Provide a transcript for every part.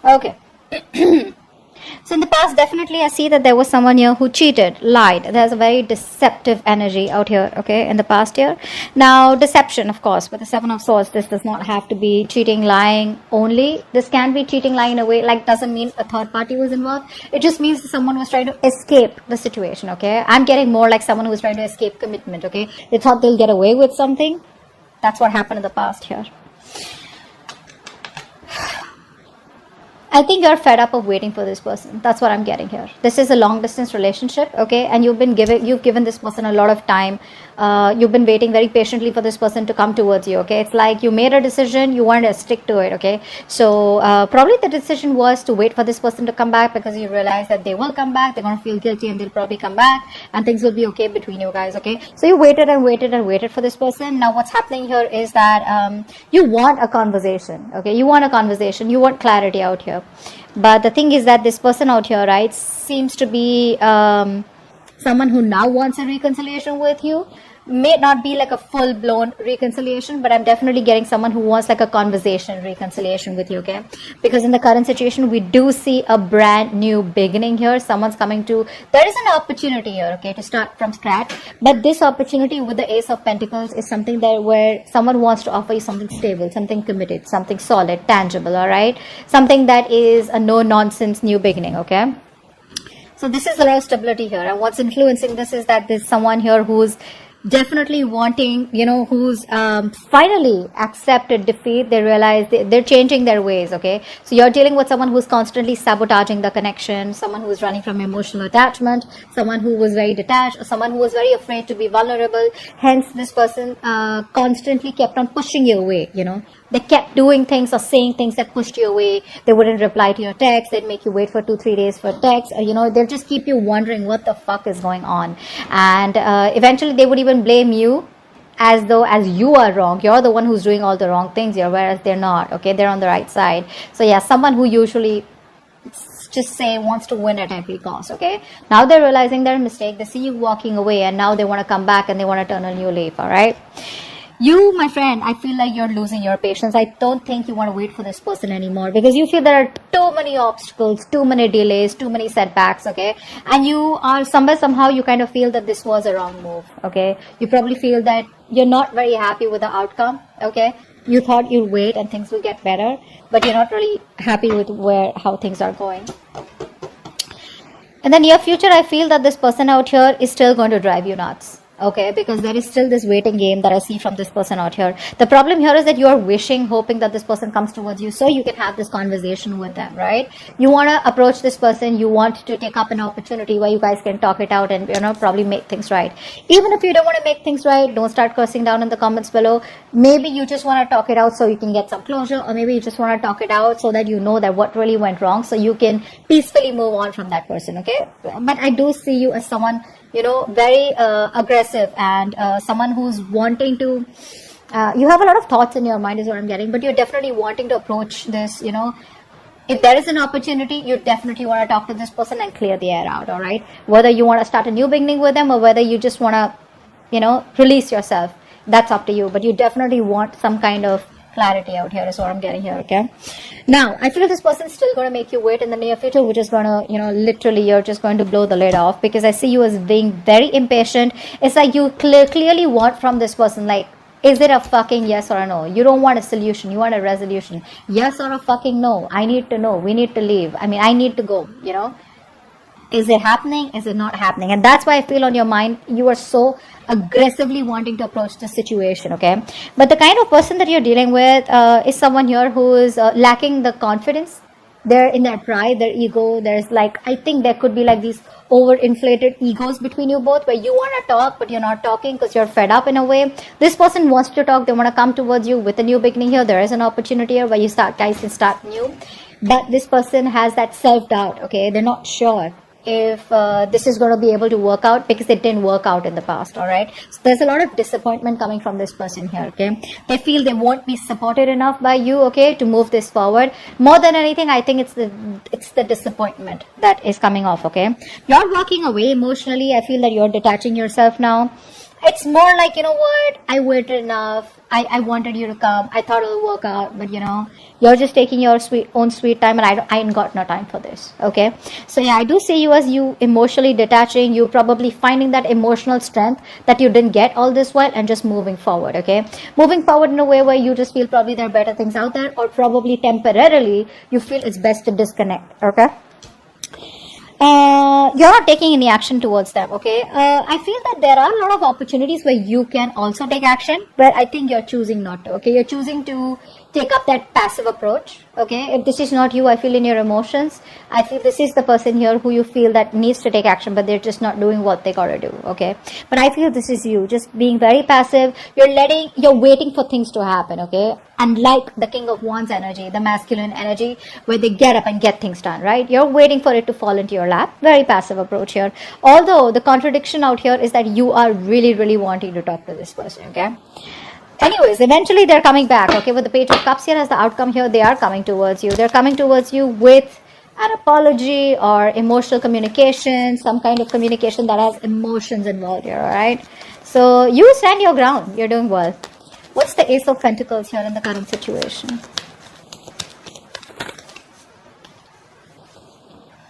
Okay. So in the past, definitely I see that there was someone here who cheated, lied. There's a very deceptive energy out here, okay, in the past year. Now, deception, of course, with the Seven of Swords, this does not have to be cheating, lying only. This can be cheating, lying in a way, like doesn't mean a third party was involved. It just means someone was trying to escape the situation, okay. I'm getting more like someone who was trying to escape commitment, okay. They thought they'll get away with something. That's what happened in the past here. I think you're fed up of waiting for this person. That's what I'm getting here. This is a long distance relationship, okay? And you've given this person a lot of time. You've been waiting very patiently for this person to come towards you, okay? It's like you made a decision, you wanted to stick to it, okay? So probably the decision was to wait for this person to come back because you realize that they will come back. They're going to feel guilty and they'll probably come back and things will be okay between you guys, okay? So you waited and waited and waited for this person. Now what's happening here is that you want a conversation, okay? You want a conversation. You want clarity out here. But the thing is that this person out here, right, seems to be someone who now wants a reconciliation with you. May not be like a full-blown reconciliation, but I'm definitely getting someone who wants like a conversation reconciliation with you, okay? Because in the current situation, we do see a brand new beginning here. Someone's coming to, there is an opportunity here, okay, to start from scratch. But this opportunity with the Ace of Pentacles is something that where someone wants to offer you something stable, something committed, something solid, tangible, all right? Something that is a no-nonsense new beginning, okay? So this is a lot of stability here. And what's influencing this is that there's someone here who's definitely wanting, who's finally accepted defeat. They realize they're changing their ways, okay? So you're dealing with someone who's constantly sabotaging the connection, someone who's running from emotional attachment, someone who was very detached, or someone who was very afraid to be vulnerable. Hence, this person constantly kept on pushing you away, They kept doing things or saying things that pushed you away. They wouldn't reply to your text. They'd make you wait for 2-3 days for text. They'll just keep you wondering what the fuck is going on. And eventually they would even blame you as you are wrong. You're the one who's doing all the wrong things here, whereas they're not, okay? They're on the right side. So yeah, someone who usually just say wants to win at every cost, okay? Now they're realizing their mistake. They see you walking away and now they want to come back and they want to turn a new leaf, all right? You, my friend, I feel like you're losing your patience. I don't think you want to wait for this person anymore because you feel there are too many obstacles, too many delays, too many setbacks, okay? And you are somehow you kind of feel that this was a wrong move, okay? You probably feel that you're not very happy with the outcome, okay? You thought you'd wait and things will get better, but you're not really happy with how things are going. In the near future, I feel that this person out here is still going to drive you nuts. Okay, because there is still this waiting game that I see from this person out here. The problem here is that you are hoping that this person comes towards you so you can have this conversation with them, right? You want to approach this person. You want to take up an opportunity where you guys can talk it out and, probably make things right. Even if you don't want to make things right, don't start cursing down in the comments below. Maybe you just want to talk it out so you can get some closure, or maybe you just want to talk it out so that you know that what really went wrong so you can peacefully move on from that person, okay? But I do see you as someone very aggressive and someone who's wanting to, you have a lot of thoughts in your mind is what I'm getting, but you're definitely wanting to approach this, if there is an opportunity, you definitely want to talk to this person and clear the air out, all right? Whether you want to start a new beginning with them or whether you just want to, release yourself, that's up to you, but you definitely want some kind of clarity out here is what I'm getting here, okay? Now, I feel this person's still going to make you wait in the near future, which is going to, literally you're just going to blow the lid off because I see you as being very impatient. It's like you clearly want from this person, like, is it a fucking yes or a no? You don't want a solution. You want a resolution. Yes or a fucking no. I need to know. We need to leave. I need to go, Is it happening? Is it not happening? And that's why I feel on your mind, you are so aggressively wanting to approach the situation, okay? But the kind of person that you're dealing with is someone here who is lacking the confidence. They're in their pride, their ego. There's I think there could be these overinflated egos between you both where you want to talk, but you're not talking because you're fed up in a way. This person wants to talk. They want to come towards you with a new beginning here. There is an opportunity here where guys can start new. But this person has that self-doubt, okay? They're not sure if this is going to be able to work out because it didn't work out in the past, all right? So there's a lot of disappointment coming from this person here, okay? They feel they won't be supported enough by you, okay, to move this forward. More than anything, I think it's the disappointment that is coming off, okay? You're walking away emotionally. I feel that you're detaching yourself now. It's more like, you know what, I waited enough. I wanted you to come. I thought it'll work out, but you're just taking your own sweet time, and I ain't got no time for this. Okay, so yeah, I do see you as you emotionally detaching. You probably finding that emotional strength that you didn't get all this while, and just moving forward. Okay, moving forward in a way where you just feel probably there are better things out there, or probably temporarily you feel it's best to disconnect. Okay. You're not taking any action towards them. Okay, I feel that there are a lot of opportunities where you can also take action, but I think you're choosing not to. Okay, you're choosing to take up that passive approach. Okay, if this is not you, I feel in your emotions, I feel this is the person here who you feel that needs to take action, but they're just not doing what they gotta do. Okay, but I feel this is you just being very passive. You're waiting for things to happen. Okay, unlike the King of Wands energy, the masculine energy, where they get up and get things done, right? You're waiting for it to fall into your lap. Very passive approach here. Although the contradiction out here is that you are really, really wanting to talk to this person. Okay. Anyways, eventually they're coming back. Okay, with the Page of Cups here as the outcome here, they are coming towards you. They're coming towards you with an apology or emotional communication, some kind of communication that has emotions involved here. All right. So you stand your ground. You're doing well. What's the Ace of Pentacles here in the current situation?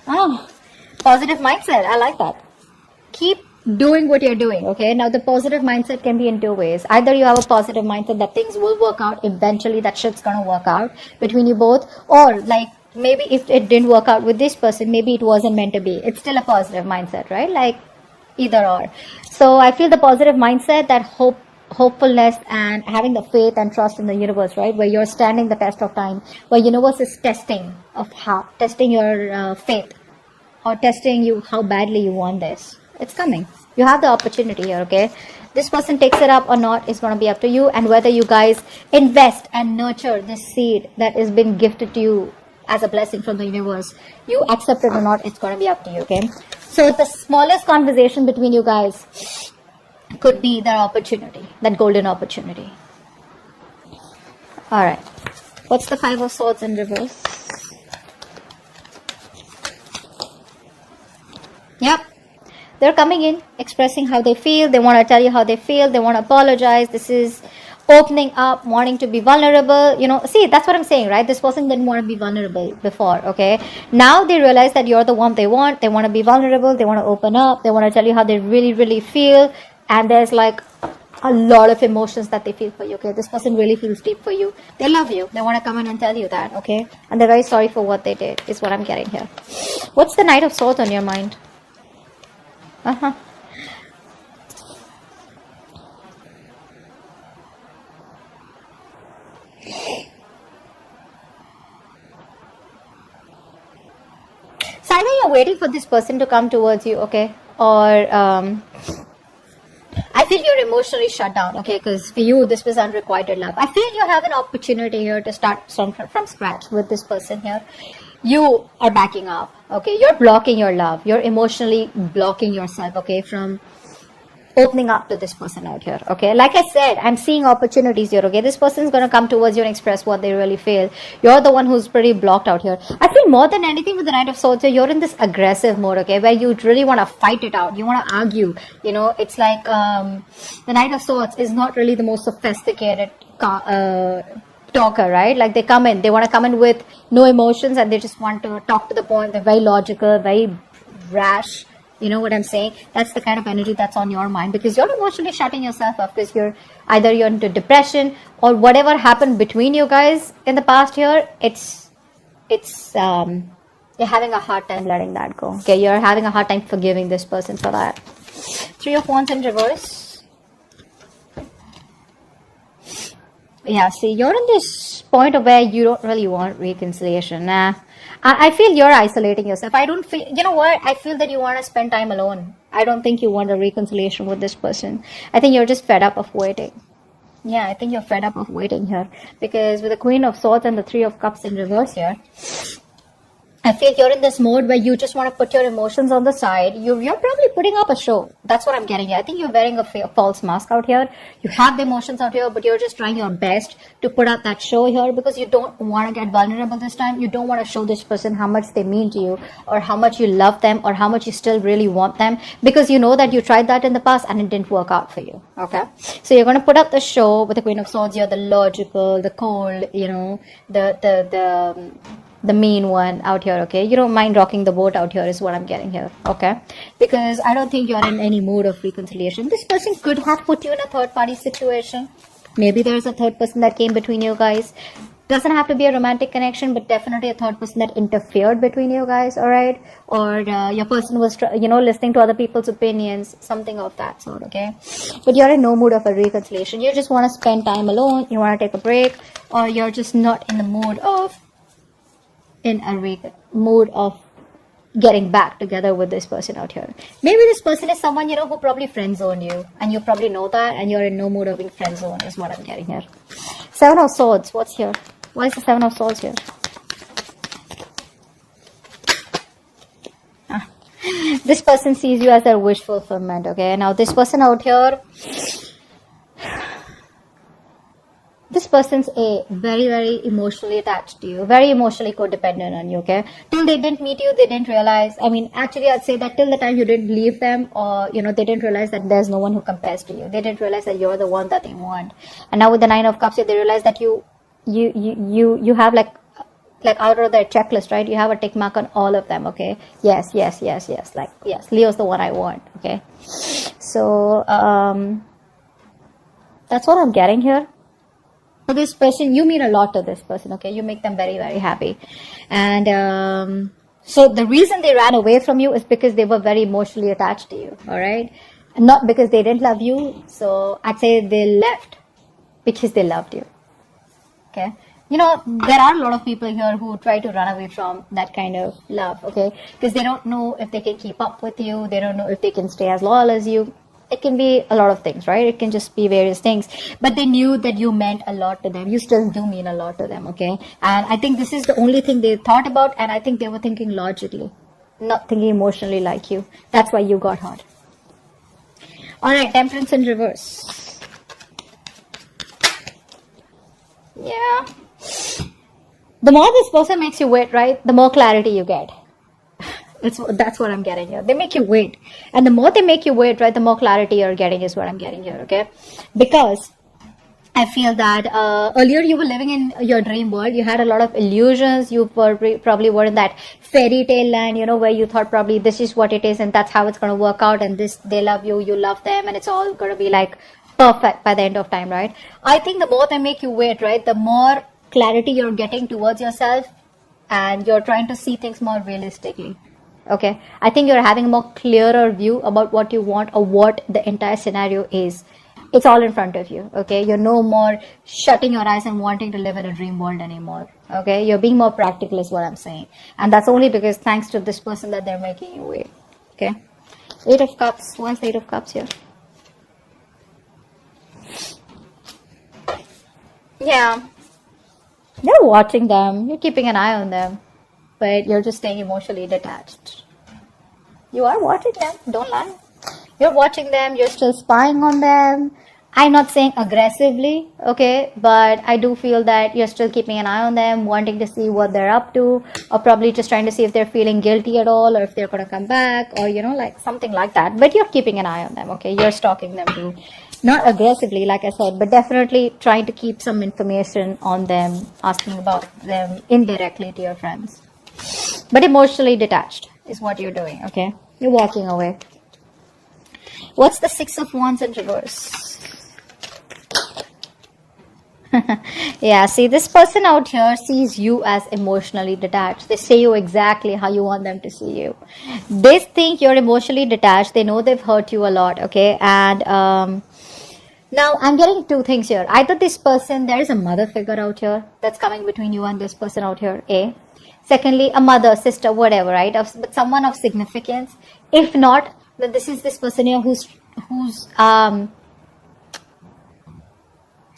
Oh, positive mindset. I like that. Keep doing what you're doing. Okay, now the positive mindset can be in two ways. Either you have a positive mindset that things will work out eventually, that shit's gonna work out between you both, or like maybe if it didn't work out with this person, maybe it wasn't meant to be. It's still a positive mindset, right? Like either or. So I feel the positive mindset, that hopefulness and having the faith and trust in the universe, right, where you're standing the test of time, where universe is testing your faith, or testing you how badly you want this. It's coming. You have the opportunity here. Okay, this person takes it up or not is going to be up to you, and whether you guys invest and nurture this seed that has been gifted to you as a blessing from the universe, you accept it or not, it's going to be up to you. Okay, so the smallest conversation between you guys could be that opportunity, that golden opportunity. All right, what's the Five of Swords in reverse? Yep, they're coming in, expressing how they feel. They want to tell you how they feel. They want to apologize. This is opening up, wanting to be vulnerable. See, that's what I'm saying, right? This person didn't want to be vulnerable before. Okay, now they realize that you're the one they want. They want to be vulnerable. They want to open up. They want to tell you how they really, really feel. And there's like a lot of emotions that they feel for you. Okay, this person really feels deep for you. They love you. They want to come in and tell you that. Okay, and they're very sorry for what they did, is what I'm getting here. What's the Knight of Swords on your mind? Uh-huh. So either you're waiting for this person to come towards you, okay, or I feel you're emotionally shut down, okay, because for you this was unrequited love. I feel you have an opportunity here to start from scratch with this person here. You are backing up, okay, you're blocking your love, you're emotionally blocking yourself, okay, from opening up to this person out here. Okay, like I said, I'm seeing opportunities here. Okay, this person's going to come towards you and express what they really feel. You're the one who's pretty blocked out here. I feel more than anything with the Knight of Swords, you're in this aggressive mode, okay, where you really want to fight it out. You want to argue. It's like the Knight of Swords is not really the most sophisticated talker, right? Like they want to come in with no emotions, and they just want to talk to the point. They're very logical, very rash. You know what I'm saying? That's the kind of energy that's on your mind, because you're emotionally shutting yourself up, because you're into depression, or whatever happened between you guys in the past year. You're having a hard time letting that go. Okay, you're having a hard time forgiving this person for that. Three of Wands in reverse. Yeah, see, you're in this point of where you don't really want reconciliation. Nah. I feel you're isolating yourself. I don't feel, you know what? I feel that you want to spend time alone. I don't think you want a reconciliation with this person. I think you're just fed up of waiting. Yeah, I think you're fed up of waiting here. Because with the Queen of Swords and the Three of Cups in reverse here, I feel you're in this mode where you just want to put your emotions on the side. You're probably putting up a show. That's what I'm getting here. I think you're wearing a false mask out here. You have the emotions out here, but you're just trying your best to put out that show here because you don't want to get vulnerable this time. You don't want to show this person how much they mean to you or how much you love them or how much you still really want them, because you know that you tried that in the past and it didn't work out for you. Okay? So you're going to put up the show with the Queen of Swords here, the logical, the cold, you know, the mean one out here. Okay, you don't mind rocking the boat out here is what I'm getting here. Okay, because I don't think you're in any mood of reconciliation. This person could have put you in a third party situation. Maybe there's a third person that came between you guys. Doesn't have to be a romantic connection, but definitely a third person that interfered between you guys. All right, or your person was listening to other people's opinions, something of that sort. Okay, but you're in no mood of a reconciliation. You just want to spend time alone, you want to take a break, or you're just not in the mood of getting back together with this person out here. Maybe this person is someone, who probably friend zoned you, and you probably know that, and you're in no mood of being friend zoned is what I'm getting here. Seven of Swords, what's here? What is the Seven of Swords here? This person sees you as their wish fulfillment, okay? Now this person out here, this person's very, very emotionally attached to you, very emotionally codependent on you, okay? Till they didn't meet you, they didn't realize, actually I'd say that till the time you didn't leave them, or, they didn't realize that there's no one who compares to you. They didn't realize that you're the one that they want. And now with the Nine of Cups, they realize that you have like out of their checklist, right? You have a tick mark on all of them, okay? Yes. Like, yes, Leo's the one I want, okay? So, that's what I'm getting here. For this person, you mean a lot to this person, okay? You make them very, very happy. And so the reason they ran away from you is because they were very emotionally attached to you, all right? And not because they didn't love you. So I'd say they left because they loved you, okay? There are a lot of people here who try to run away from that kind of love, okay? Because they don't know if they can keep up with you. They don't know if they can stay as loyal as you. It can be a lot of things, right? It can just be various things. But they knew that you meant a lot to them. You still do mean a lot to them, okay? And I think this is the only thing they thought about, and I think they were thinking logically, not thinking emotionally like you. That's why you got hurt. Alright, Temperance in reverse. Yeah. The more this person makes you wait, right, the more clarity you get. That's what I'm getting here. They make you wait. And the more they make you wait, right, the more clarity you're getting is what I'm getting here, okay? Because I feel that earlier you were living in your dream world. You had a lot of illusions. You probably were in that fairy tale land, where you thought probably this is what it is and that's how it's going to work out. And this, they love you, you love them, and it's all going to be like perfect by the end of time, right? I think the more they make you wait, right, the more clarity you're getting towards yourself, and you're trying to see things more realistically. Okay, I think you're having a more clearer view about what you want or what the entire scenario is. It's all in front of you, okay? You're no more shutting your eyes and wanting to live in a dream world anymore, okay? You're being more practical is what I'm saying. And that's only because thanks to this person that they're making you wait, okay? Eight of Cups. What's the Eight of Cups here? Yeah. You're watching them. You're keeping an eye on them. But you're just staying emotionally detached. You are watching them, don't lie. You're watching them, you're still spying on them. I'm not saying aggressively, okay, but I do feel that you're still keeping an eye on them, wanting to see what they're up to, or probably just trying to see if they're feeling guilty at all, or if they're going to come back, or, like something like that. But you're keeping an eye on them, okay? You're stalking them too. Not aggressively, like I said, but definitely trying to keep some information on them, asking about them indirectly to your friends. But emotionally detached is what you're doing, okay? You're walking away. What's the Six of Wands in reverse? Yeah, see, this person out here sees you as emotionally detached. They say you exactly how you want them to see you. They think you're emotionally detached. They know they've hurt you a lot, okay? And now I'm getting two things here. Either this person, there is a mother figure out here that's coming between you and this person out here, A. Secondly, a mother, sister, whatever, right? But someone of significance. If not, then this is this person here who's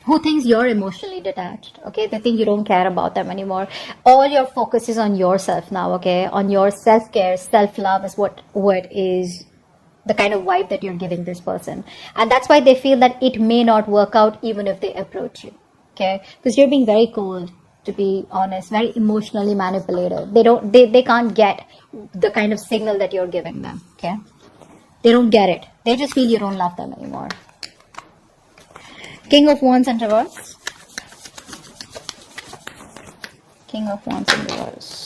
who thinks you're emotionally detached. Okay, they think you don't care about them anymore. All your focus is on yourself now. Okay, on your self-care, self-love is what is the kind of vibe that you're giving this person, and that's why they feel that it may not work out even if they approach you. Okay, because you're being very cold, to be honest, very emotionally manipulated. They can't get the kind of signal that you're giving them. Okay, they don't get it. They just feel you don't love them anymore. King of Wands in reverse. King of Wands in reverse.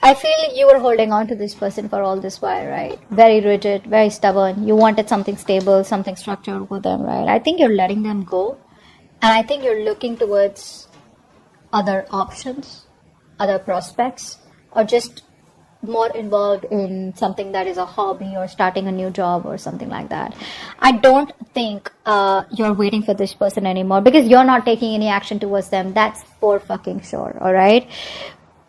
I feel you were holding on to this person for all this while, right? Very rigid, very stubborn. You wanted something stable, something structured with them, right? I think you're letting them go. And I think you're looking towards other options, other prospects, or just more involved in something that is a hobby or starting a new job or something like that. I don't think you're waiting for this person anymore because you're not taking any action towards them. That's for fucking sure, all right?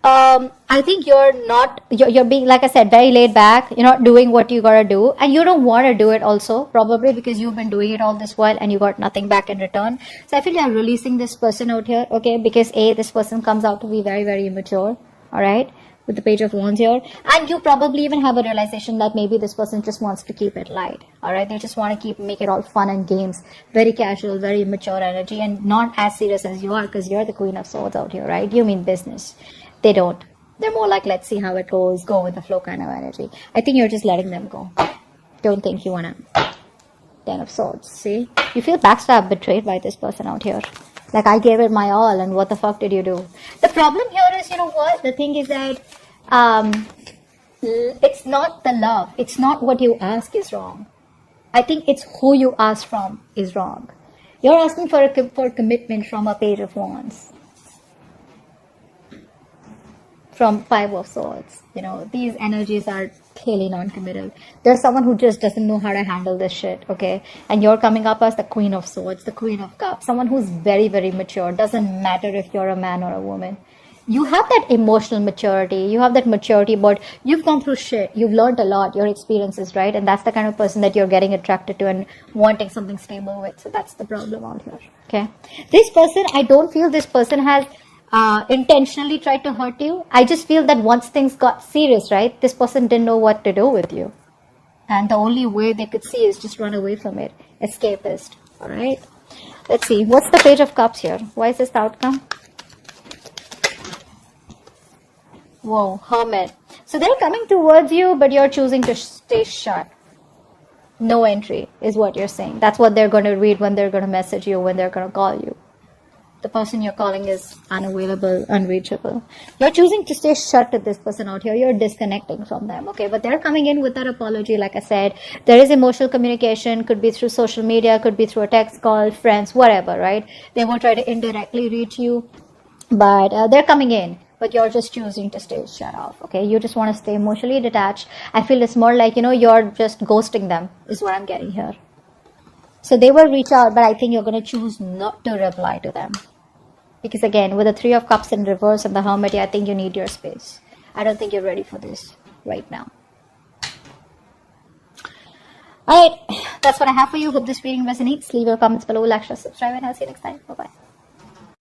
I think you're being, like I said, very laid back. You're not doing what you gotta do, and you don't want to do it also, probably because you've been doing it all this while and you got nothing back in return. So I feel you're releasing this person out here, okay? Because this person comes out to be very, very immature, all right? With the Page of Wands here, and you probably even have a realization that maybe this person just wants to keep it light, all right? They just want to make it all fun and games, very casual, very immature energy, and not as serious as you are, because you're the Queen of Swords out here, right? You mean business. They don't. They're more like, let's see how it goes, go with the flow kind of energy. I think you're just letting them go. Don't think you want to. Ten of Swords, see? You feel backstabbed, betrayed by this person out here. Like, I gave it my all, and what the fuck did you do? The problem here is, you know what? The thing is that it's not the love. It's not what you ask is wrong. I think it's who you ask from is wrong. You're asking for commitment from a Page of Wands. From Five of Swords. You know, these energies are clearly non-committal. There's someone who just doesn't know how to handle this shit, okay? And you're coming up as the Queen of Swords, the Queen of Cups, someone who's very, very mature. Doesn't matter if you're a man or a woman. You have that emotional maturity. You have that maturity, but you've gone through shit. You've learned a lot, your experiences, right? And that's the kind of person that you're getting attracted to and wanting something stable with. So that's the problem out here, okay? This person, I don't feel this person has intentionally tried to hurt you. I just feel that once things got serious, right, this person didn't know what to do with you, and the only way they could see is just run away from it. Escapist. All right, let's see, what's the Page of Cups here? Why is this the outcome? Whoa, Hermit. So they're coming towards you, but you're choosing to stay shut. No entry is what you're saying. That's what they're going to read when they're going to message you, when they're going to call you. The person you're calling is unavailable, unreachable. You're choosing to stay shut to this person out here. You're disconnecting from them, okay? But they're coming in with that apology, like I said. There is emotional communication, could be through social media, could be through a text call, friends, whatever, right? They will try to indirectly reach you, but they're coming in. But you're just choosing to stay shut off, okay? You just want to stay emotionally detached. I feel it's more like, you know, you're just ghosting them, is what I'm getting here. So they will reach out, but I think you're going to choose not to reply to them. Because again, with the Three of Cups in reverse and the Hermit, I think you need your space. I don't think you're ready for this right now. Alright, that's what I have for you. Hope this reading resonates. Leave your comments below, like, share, subscribe, and I'll see you next time. Bye-bye.